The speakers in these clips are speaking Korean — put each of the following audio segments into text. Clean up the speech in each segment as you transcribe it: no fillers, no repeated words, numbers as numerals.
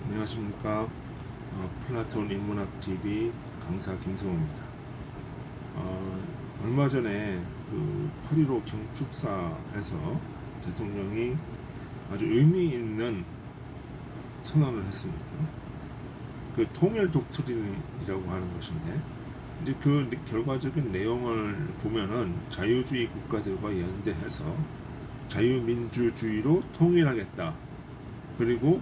안녕하십니까. 플라톤 인문학 TV 강사 김성호입니다. 얼마 전에 그 8.15 경축사에서 대통령이 아주 의미 있는 선언을 했습니다. 그 통일 독트린이라고 하는 것인데, 이제 그 결과적인 내용을 보면은 자유주의 국가들과 연대해서 자유민주주의로 통일하겠다. 그리고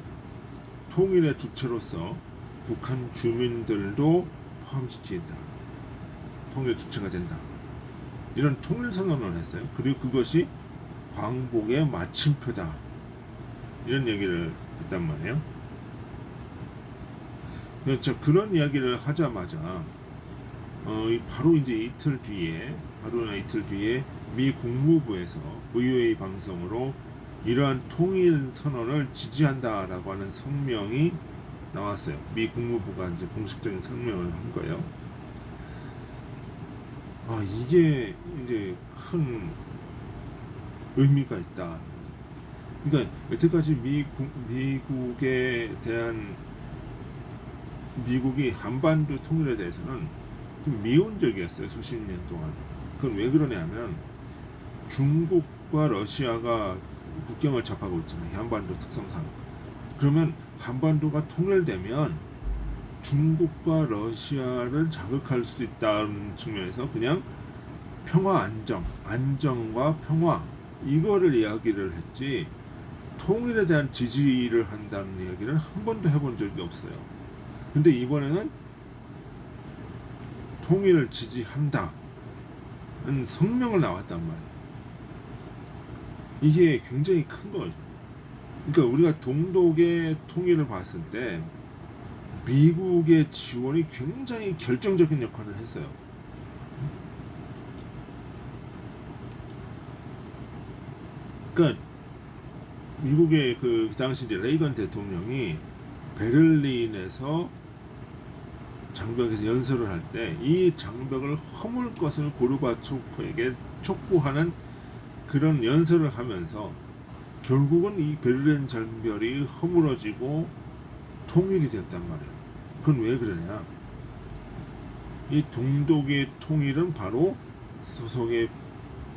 통일의 주체로서 북한 주민들도 포함시킨다. 통일 주체가 된다. 이런 통일 선언을 했어요. 그리고 그것이 광복의 마침표다. 이런 얘기를 했단 말이에요. 그렇죠. 그런 이야기를 하자마자 바로 이틀 뒤에 미 국무부에서 VOA 방송으로 이러한 통일 선언을 지지한다라고 하는 성명이 나왔어요. 미 국무부가 이제 공식적인 성명을 한 거예요. 이게 이제 큰 의미가 있다. 그러니까 여태까지 미국이 한반도 통일에 대해서는 좀 미온적이었어요. 수십 년 동안. 그건 왜 그러냐면 중국과 러시아가 국경을 접하고 있잖아요. 한반도 특성상. 그러면 한반도가 통일되면 중국과 러시아를 자극할 수도 있다는 측면에서 그냥 안정과 평화 이거를 이야기를 했지 통일에 대한 지지를 한다는 이야기를 한 번도 해본 적이 없어요. 근데 이번에는 통일을 지지한다는 성명을 나왔단 말이에요. 이게 굉장히 큰 거죠. 그러니까 우리가 동독의 통일을 봤을 때 미국의 지원이 굉장히 결정적인 역할을 했어요. 그러니까 미국의 그 당시 이제 레이건 대통령이 베를린에서 장벽에서 연설을 할 때 이 장벽을 허물 것을 고르바초프에게 촉구하는 그런 연설을 하면서 결국은 이 베를린 장벽이 허물어지고 통일이 됐단 말이에요. 그건 왜 그러냐? 이 동독의 통일은 바로 소속의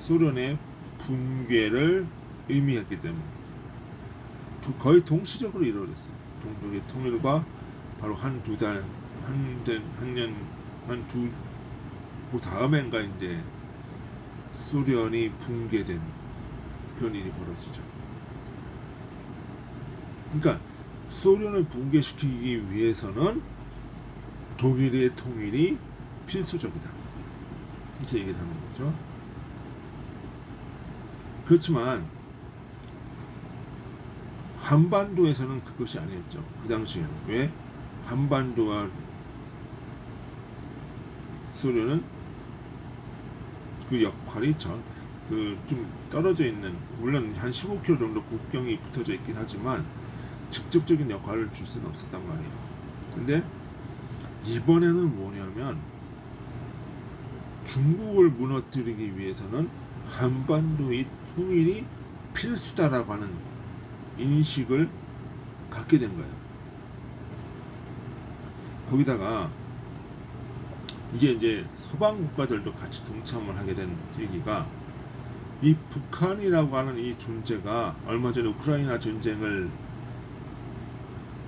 소련의 붕괴를 의미했기 때문에 거의 동시적으로 이루어졌어요. 동독의 통일과 바로 그 다음엔가 이제 소련이 붕괴된 그런 일이 벌어지죠. 그러니까 소련을 붕괴시키기 위해서는 독일의 통일이 필수적이다. 이렇게 얘기를 하는 거죠. 그렇지만 한반도에서는 그것이 아니었죠. 그 당시에는. 왜? 한반도와 소련은 그 역할이 좀 떨어져 있는, 물론 한 15km 정도 국경이 붙어져 있긴 하지만 직접적인 역할을 줄 수는 없었단 말이에요. 근데 이번에는 뭐냐면 중국을 무너뜨리기 위해서는 한반도의 통일이 필수다라고 하는 인식을 갖게 된 거예요. 거기다가 이게 이제 서방 국가들도 같이 동참을 하게 된 계기가 이 북한이라고 하는 이 존재가 얼마 전에 우크라이나 전쟁을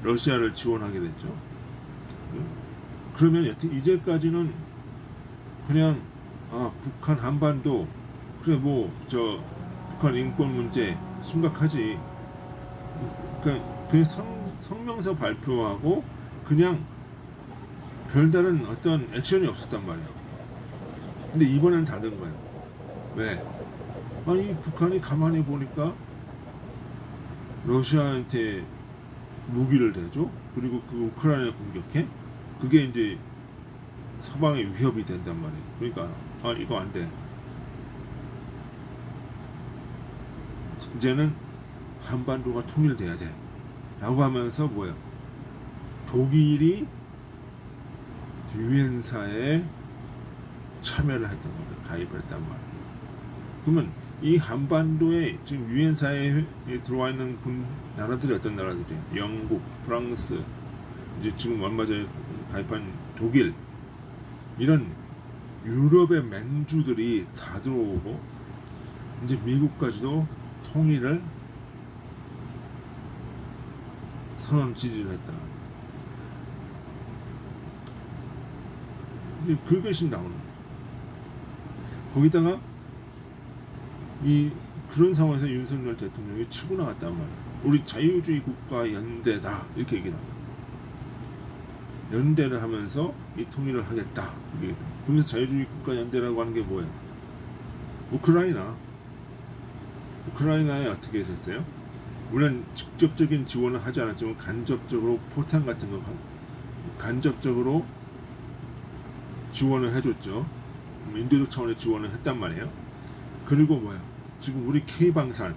러시아를 지원하게 됐죠. 그러면 여튼 이제까지는 그냥 북한 한반도 그래 북한 인권 문제 심각하지. 그 성명서 발표하고 그냥 별다른 어떤 액션이 없었단 말이에요. 근데 이번엔 다른 거예요. 왜? 아니 북한이 가만히 보니까 러시아한테 무기를 대죠. 그리고 그 우크라이나 공격해. 그게 이제 서방의 위협이 된단 말이에요. 그러니까 이거 안 돼. 이제는 한반도가 통일돼야 돼. 라고 하면서 독일이 유엔사에 참여를 했단 말이에요. 가입을 했단 말이에요. 그러면 이 한반도에 지금 유엔사에 들어와 있는 나라들이 어떤 나라들이에요? 영국, 프랑스, 이제 지금 얼마 전에 가입한 독일, 이런 유럽의 맹주들이 다 들어오고 이제 미국까지도 통일을 선언 지지를 했다. 이제 그것이 나오는 거죠. 거기다가 그런 상황에서 윤석열 대통령이 치고 나갔단 말이야. 우리 자유주의 국가 연대다 이렇게 얘기합니다. 연대를 하면서 이 통일을 하겠다 이렇게. 그러면서 자유주의 국가 연대라고 하는 게 뭐예요? 우크라이나에 어떻게 됐어요? 물론 직접적인 지원을 하지 않았지만 간접적으로 포탄 같은 거 간접적으로 지원을 해줬죠. 인도적 차원의 지원을 했단 말이에요. 그리고 뭐야? 지금 우리 K방산,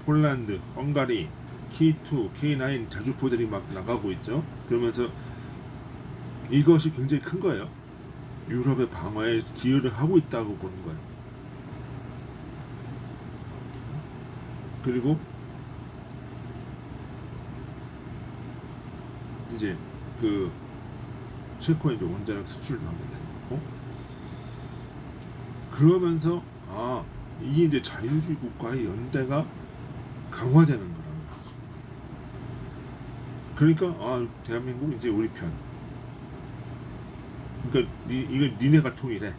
폴란드, 헝가리, K2, K9 자주포들이 막 나가고 있죠. 그러면서 이것이 굉장히 큰 거예요. 유럽의 방어에 기여를 하고 있다고 보는 거예요. 그리고 이제 그 체코에 이제 원자력 수출도 하게 되는 거고, 그러면서 이게 이제 자유주의 국가의 연대가 강화되는 거라는 거죠. 그러니까 대한민국 이제 우리 편. 그러니까 이거 니네가 통일해.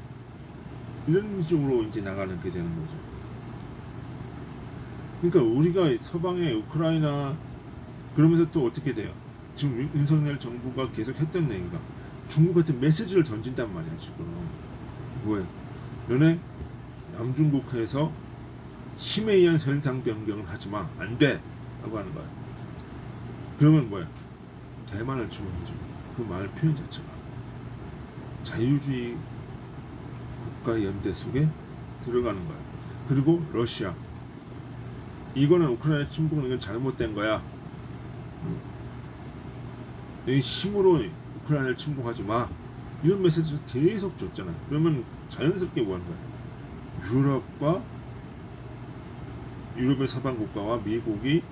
이런 식으로 이제 나가는 게 되는 거죠. 그러니까 우리가 서방의 우크라이나 그러면서 또 어떻게 돼요? 지금 윤석열 정부가 계속 했던 얘기가 중국한테 메시지를 던진단 말이야. 지금 뭐예요? 너네 남중국해에서 힘에 의한 현상 변경을 하지마, 안돼 라고 하는 거야. 그러면 뭐야? 대만을 지원해줘. 그 말 표현 자체가 자유주의 국가 연대 속에 들어가는 거야. 그리고 러시아, 이거는 우크라이나 침공은 이건 잘못된 거야. 이 힘으로 우크라이나를 침공하지 마. 이런 메시지를 계속 줬잖아요. 그러면 자연스럽게 뭐 하는 거야? 유럽의 서방 국가와 미국이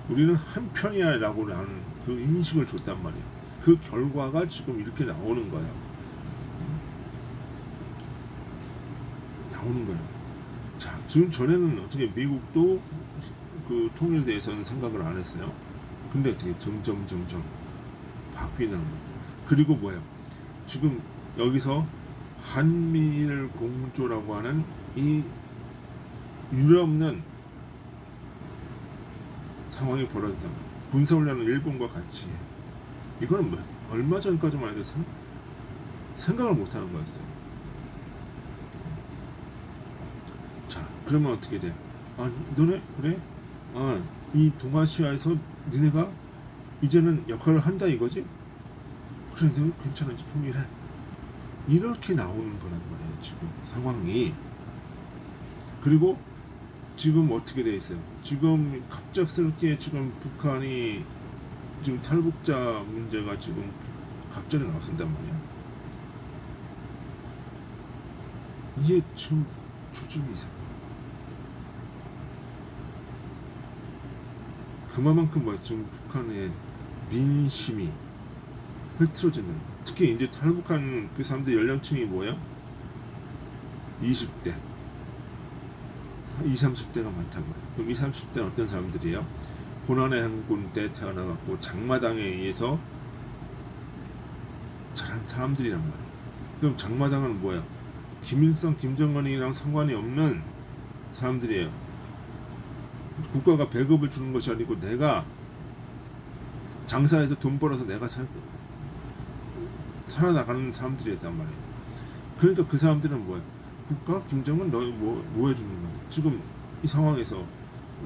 우리는 한 편이야 라고 하는 그 인식을 줬단 말이야. 그 결과가 지금 이렇게 나오는 거야. 나오는 거야. 자, 지금 전에는 어떻게 미국도 그 통일에 대해서는 생각을 안 했어요. 근데 어떻게 점점 바뀌는 거예요. 그리고 뭐예요? 지금 여기서 한미일 공조라고 하는 이 유례없는 상황이 벌어졌단 말이에요. 군사훈련을 일본과 같이 해. 이거는 얼마 전까지만 해도 생각을 못하는 거였어요. 자, 그러면 어떻게 돼? 너네 그래? 이 동아시아에서 니네가 이제는 역할을 한다 이거지? 그래, 너 괜찮은지 통일해. 이렇게 나오는 거란 말이에요, 지금 상황이. 그리고 지금 어떻게 돼 있어요? 지금 갑작스럽게 지금 북한이 지금 탈북자 문제가 지금 갑자기 나왔단 말이야. 이게 참 조짐이 이상해. 그만큼 지금 북한의 민심이 흐트러지는, 특히 이제 탈북한 그 사람들 연령층이 뭐예요? 20대, 20, 30대가 많단 말이에요. 그럼 20, 30대는 어떤 사람들이에요? 고난의 행군 때 태어나갖고 장마당에 의해서 자란 사람들이란 말이에요. 그럼 장마당은 뭐야? 김일성, 김정은이랑 상관이 없는 사람들이에요. 국가가 배급을 주는 것이 아니고 내가 장사해서 돈 벌어서 내가 살아나가는 사람들이었단 말이에요. 그러니까 그 사람들은 뭐야? 국가? 김정은 너 뭐 해주는 거야? 지금 이 상황에서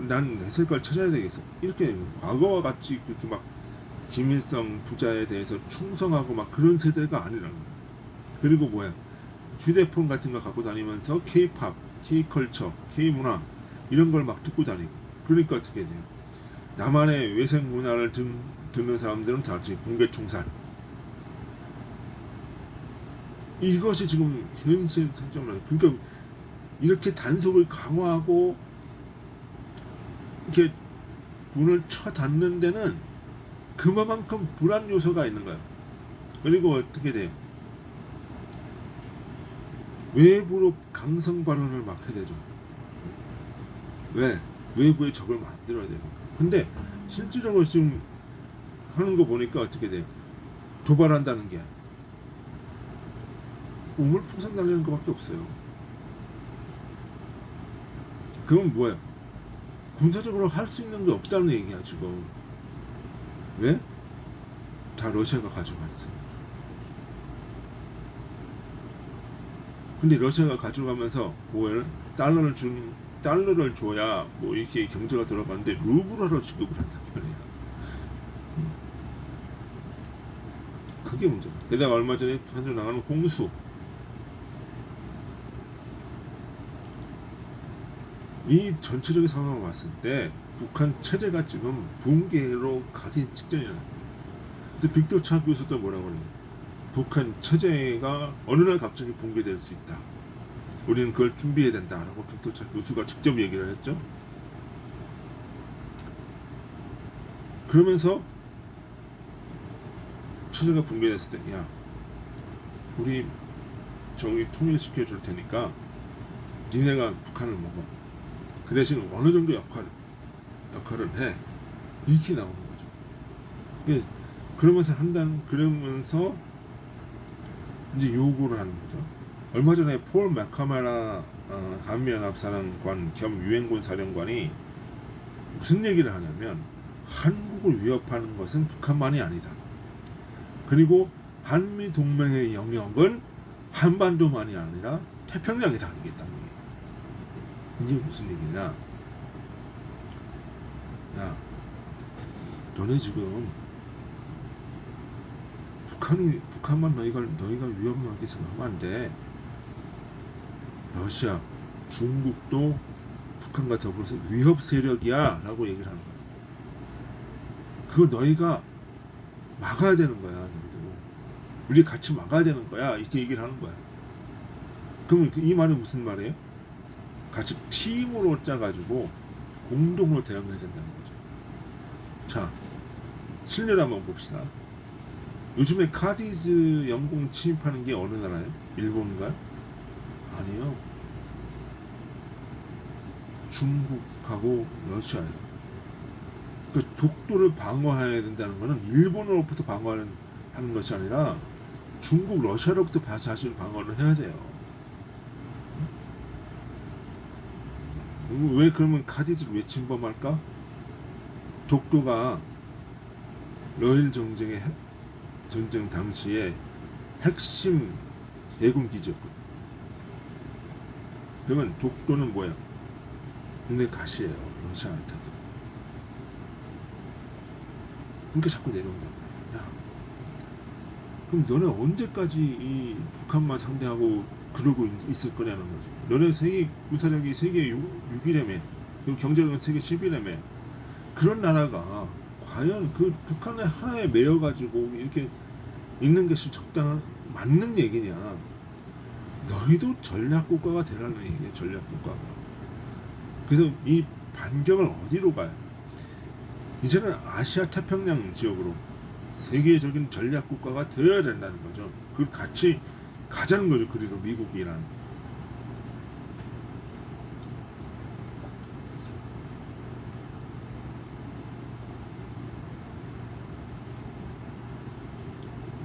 난 내 색깔 찾아야 되겠어. 이렇게 과거와 같이 그렇게 막 김일성 부자에 대해서 충성하고 막 그런 세대가 아니라는 거야. 그리고 뭐야? 휴대폰 같은 거 갖고 다니면서 K-팝, K-컬처, K-문화 이런 걸 막 듣고 다니고. 그러니까 어떻게 돼요? 나만의 외생 문화를 듣는 사람들은 다 같이 공개 총살. 이것이 지금 현실 상정을. 그러니까 이렇게 단속을 강화하고 이렇게 문을 쳐 닫는 데는 그만큼 불안 요소가 있는 거예요. 그리고 어떻게 돼요? 외부로 강성 발언을 막 해야 되죠. 왜? 외부에 적을 만들어야 되니까. 근데 실질적으로 지금 하는 거 보니까 어떻게 돼요? 도발한다는 게 우물풍선 날리는 것밖에 없어요. 그건 뭐야? 군사적으로 할 수 있는 게 없다는 얘기야 지금. 왜? 다 러시아가 가져갔어요. 근데 러시아가 가져가면서 뭐예요? 달러를 줘야 뭐 이렇게 경제가 들어가는데 루블화로 지급을 한단 말이야. 그게 문제야. 게다가 얼마 전에 북한으로 나가는 홍수, 이 전체적인 상황을 봤을 때 북한 체제가 지금 붕괴로 가기 직전이라는 거예요. 근데 빅터 차 교수도 뭐라고 그래요? 북한 체제가 어느 날 갑자기 붕괴될 수 있다. 우리는 그걸 준비해야 된다라고 빅터 차 교수가 직접 얘기를 했죠. 그러면서 체제가 붕괴됐을 때, 야, 우리 저기 통일시켜 줄 테니까 니네가 북한을 먹어. 그 대신 어느 정도 역할을 해. 이렇게 나오는 거죠. 그러면서 이제 요구를 하는 거죠. 얼마 전에 폴 맥카마라 한미연합사령관 겸 유엔군 사령관이 무슨 얘기를 하냐면 한국을 위협하는 것은 북한만이 아니다. 그리고 한미 동맹의 영역은 한반도만이 아니라 태평양이다. 이게 딱 이게 무슨 얘기냐? 야, 너네 지금 북한만 너희가 위험하게 생각하면 안 돼. 러시아, 중국도 북한과 더불어서 위협 세력이야라고 얘기를 하는 거야. 그거 너희가 막아야 되는 거야. 너희도. 우리 같이 막아야 되는 거야. 이렇게 얘기를 하는 거야. 그럼 이 말은 무슨 말이에요? 같이 팀으로 짜가지고 공동으로 대응해야 된다는 거죠. 자, 실내를 한번 봅시다. 요즘에 카디즈 영공 침입하는 게 어느 나라예요? 일본인가요? 아니요. 중국하고 러시아예요. 그 독도를 방어해야 된다는 것은 일본으로부터 방어하는 것이 아니라 중국, 러시아로부터 사실 방어를 해야 돼요. 왜 그러면 카디즈를 왜 침범할까? 독도가 러일 전쟁 당시에 핵심 해군 기지였거든. 그러면 독도는 뭐야? 국내 가시예요. 러시아한테도. 그러니까 자꾸 내려온단 말이야. 야, 그럼 너네 언제까지 이 북한만 상대하고 그러고 있을 거냐는 거지. 너네 세계 군사력이 세계 6위라며, 그리고 경제력은 세계 10위라며. 그런 나라가 과연 그 북한의 하나에 매여가지고 이렇게 있는 것이 맞는 얘기냐? 너희도 전략국가가 되라는 얘기야. 전략국가가. 그래서 이 반경을 어디로 가요? 이제는 아시아 태평양 지역으로 세계적인 전략국가가 되어야 된다는 거죠. 그 같이 가자는 거죠. 그리고 미국이랑.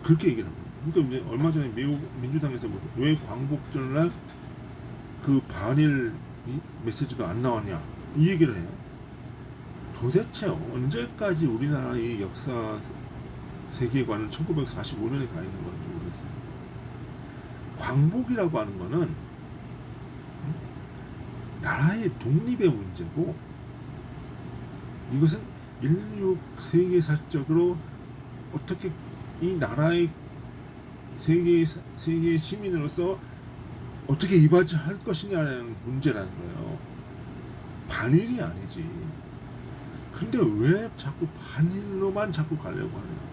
그렇게 얘기를 합니다. 그러니까 이제 얼마 전에 미국 민주당에서 왜 광복절날 그 반일 메시지가 안 나왔냐 이 얘기를 해요. 도대체 언제까지 우리나라의 역사 세계관은 1945년에 가 있는 건지 모르겠어요. 광복이라고 하는 거는 나라의 독립의 문제고, 이것은 인류 세계사적으로 어떻게 이 나라의 세계 시민으로서 어떻게 이바지할 것이냐는 문제라는 거예요. 반일이 아니지. 근데 왜 자꾸 반일로만 자꾸 가려고 하냐?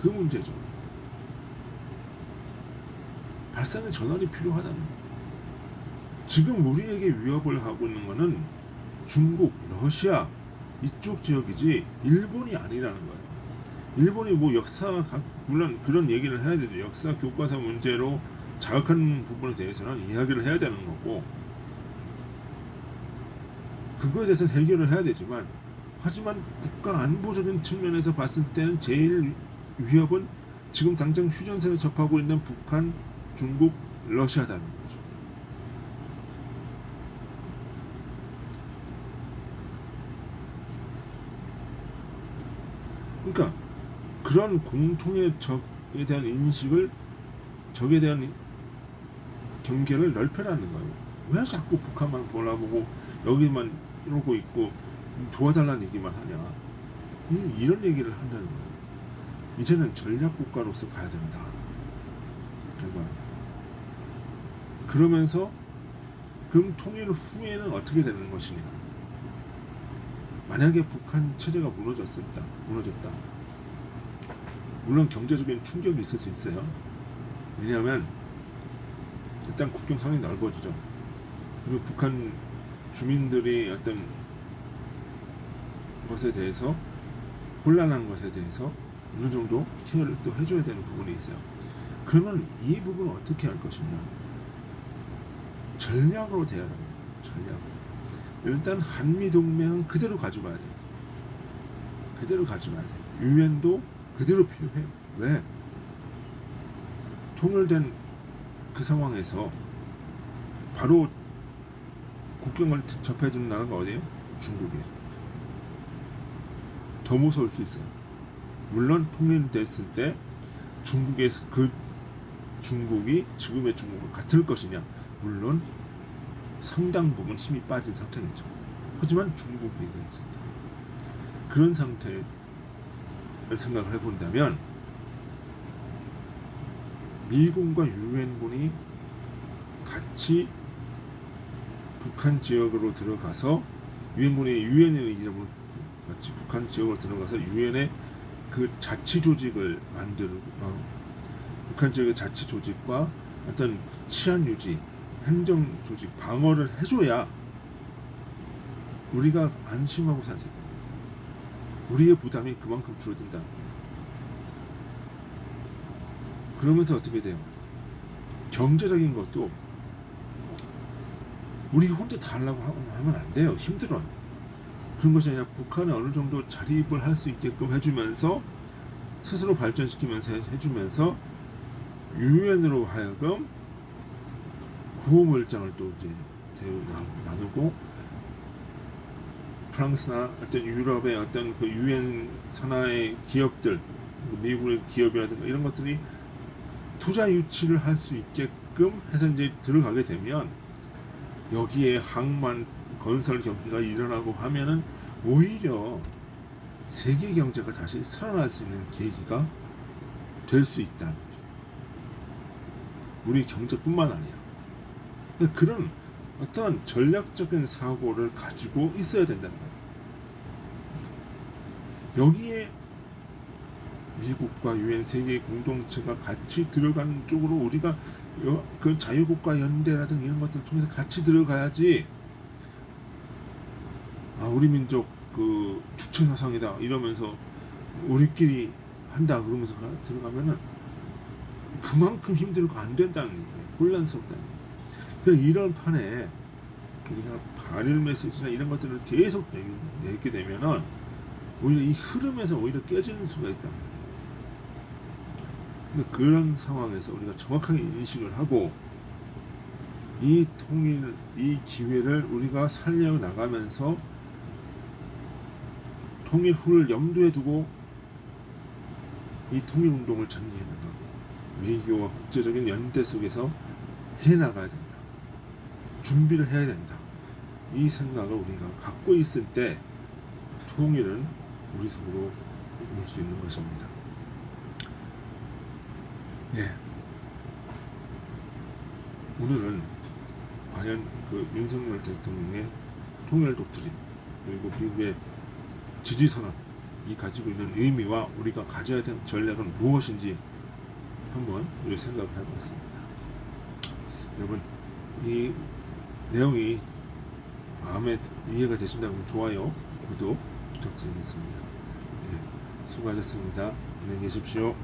그 문제죠. 발상의 전환이 필요하다는 거예요. 지금 우리에게 위협을 하고 있는 것은 중국, 러시아 이쪽 지역이지 일본이 아니라는 거예요. 일본이 뭐 물론 그런 얘기를 해야 되죠. 역사 교과서 문제로 자극하는 부분에 대해서는 이야기를 해야 되는 거고, 그거에 대해서는 해결을 해야 되지만, 하지만 국가 안보적인 측면에서 봤을 때는 제일 위협은 지금 당장 휴전선을 접하고 있는 북한, 중국, 러시아다는 거죠. 그러니까 그런 공통의 적에 대한 인식을, 적에 대한 경계를 넓혀라는 거예요. 왜 자꾸 북한만 보라보고 여기만 이러고 있고 도와달라는 얘기만 하냐. 이런 얘기를 한다는 거예요. 이제는 전략국가로서 가야 된다. 그러면서 그럼 통일 후에는 어떻게 되는 것이냐. 만약에 북한 체제가 무너졌다. 물론 경제적인 충격이 있을 수 있어요. 왜냐하면 일단 국경선이 넓어지죠. 그리고 북한 주민들이 어떤 것에 대해서, 곤란한 것에 대해서 어느 정도 케어를 또 해줘야 되는 부분이 있어요. 그러면 이 부분을 어떻게 할 것이냐. 전략으로 대하는 거예요. 전략으로. 일단 한미동맹은 그대로 가져가야 돼요. 그대로 가져가야 돼요. 유엔도 그대로 필요해요. 왜? 통일된 그 상황에서 바로 국경을 접해주는 나라가 어디예요? 중국이에요. 더 무서울 수 있어요. 물론 통일됐을 때 중국에서 그 중국이 지금의 중국과 같을 것이냐? 물론 상당 부분 힘이 빠진 상태겠죠. 하지만 중국이 있습니다. 그런 상태를 생각을 해본다면 미군과 유엔군이 같이 북한 지역으로 들어가서, 유엔의 이름으로 같이 북한 지역으로 들어가서 유엔의 그 자치 조직을 만들고, 북한 지역의 자치 조직과 어떤 치안 유지, 행정 조직 방어를 해줘야 우리가 안심하고 살 수 있다. 우리의 부담이 그만큼 줄어든다. 그러면서 어떻게 돼요? 경제적인 것도 우리 혼자 다 하려고 하면 안 돼요. 힘들어요. 그런 것이 아니라 북한에 어느 정도 자립을 할 수 있게끔 해주면서, 스스로 발전시키면서 해주면서, 유엔으로 하여금 구호물장을 또 이제 나누고, 프랑스나 어떤 유럽의 어떤 그 유엔 산하의 기업들, 미국의 기업이라든가 이런 것들이 투자 유치를 할 수 있게끔 해서 이제 들어가게 되면, 여기에 항만 건설 경기가 일어나고 하면은 오히려 세계 경제가 다시 살아날 수 있는 계기가 될 수 있다는 거죠. 우리 경제뿐만 아니라. 그런 어떤 전략적인 사고를 가지고 있어야 된다는 거예요. 여기에 미국과 유엔 세계 공동체가 같이 들어가는 쪽으로 우리가 그 자유국가 연대라든가 이런 것들을 통해서 같이 들어가야지, 우리 민족 그 주체 사상이다 이러면서 우리끼리 한다 그러면서 들어가면은 그만큼 힘들고 안 된다는 얘기예요. 혼란스럽다는 얘기예요. 그래서 이런 판에 우리가 발일 메시지나 이런 것들을 계속 내게 되면은 오히려 이 흐름에서 오히려 깨지는 수가 있단 말이에요. 그런 상황에서 우리가 정확하게 인식을 하고 이 통일, 이 기회를 우리가 살려나가면서 통일 후를 염두에 두고 이 통일운동을 전개해나가고 외교와 국제적인 연대 속에서 해나가야 된다. 준비를 해야 된다. 이 생각을 우리가 갖고 있을 때 통일은 우리 속으로 올 수 있는 것입니다. 예. 오늘은 과연 그 윤석열 대통령의 통일 독트린, 그리고 미국의 지지선언이 가지고 있는 의미와 우리가 가져야 될 전략은 무엇인지 한번 우리 생각을 해보겠습니다. 여러분 이 내용이 마음에 이해가 되신다면 좋아요, 구독 부탁드리겠습니다. 예, 수고하셨습니다. 안녕히 계십시오.